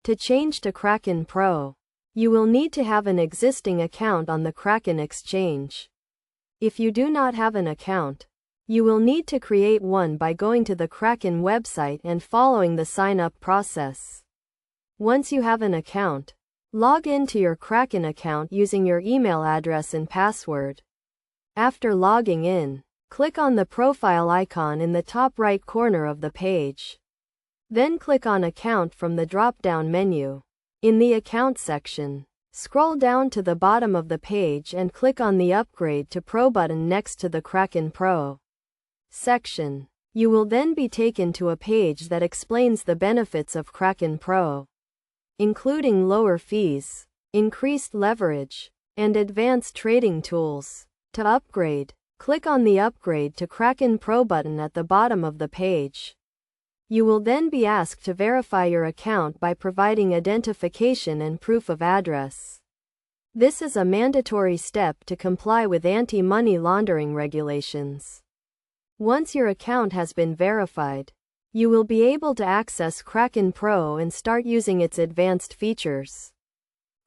To change to Kraken Pro, you will need to have an existing account on the Kraken exchange. If you do not have an account, you will need to create one by going to the Kraken website and following the sign-up process. Once you have an account, log into your Kraken account using your email address and password. After logging in, click on the profile icon in the top right corner of the page. Then click on Account from the drop-down menu. In the Account section, scroll down to the bottom of the page and click on the Upgrade to Pro button next to the Kraken Pro section. You will then be taken to a page that explains the benefits of Kraken Pro, including lower fees, increased leverage, and advanced trading tools. To upgrade, click on the Upgrade to Kraken Pro button at the bottom of the page. You will then be asked to verify your account by providing identification and proof of address. This is a mandatory step to comply with anti-money laundering regulations. Once your account has been verified, you will be able to access Kraken Pro and start using its advanced features.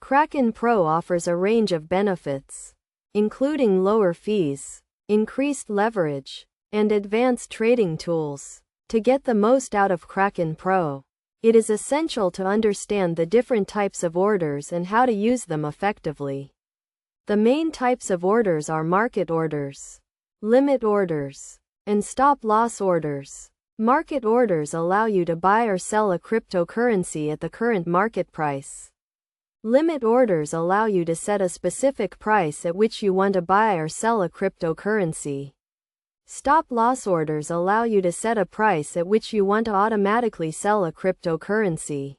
Kraken Pro offers a range of benefits, including lower fees, increased leverage, and advanced trading tools. To get the most out of Kraken Pro, it is essential to understand the different types of orders and how to use them effectively. The main types of orders are market orders, limit orders, and stop-loss orders. Market orders allow you to buy or sell a cryptocurrency at the current market price. Limit orders allow you to set a specific price at which you want to buy or sell a cryptocurrency. Stop-loss orders allow you to set a price at which you want to automatically sell a cryptocurrency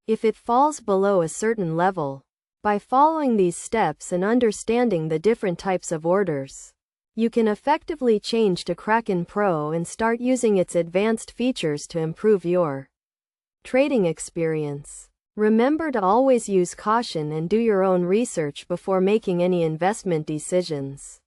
if it falls below a certain level. By following these steps and understanding the different types of orders, you can effectively change to Kraken Pro and start using its advanced features to improve your trading experience. Remember to always use caution and do your own research before making any investment decisions.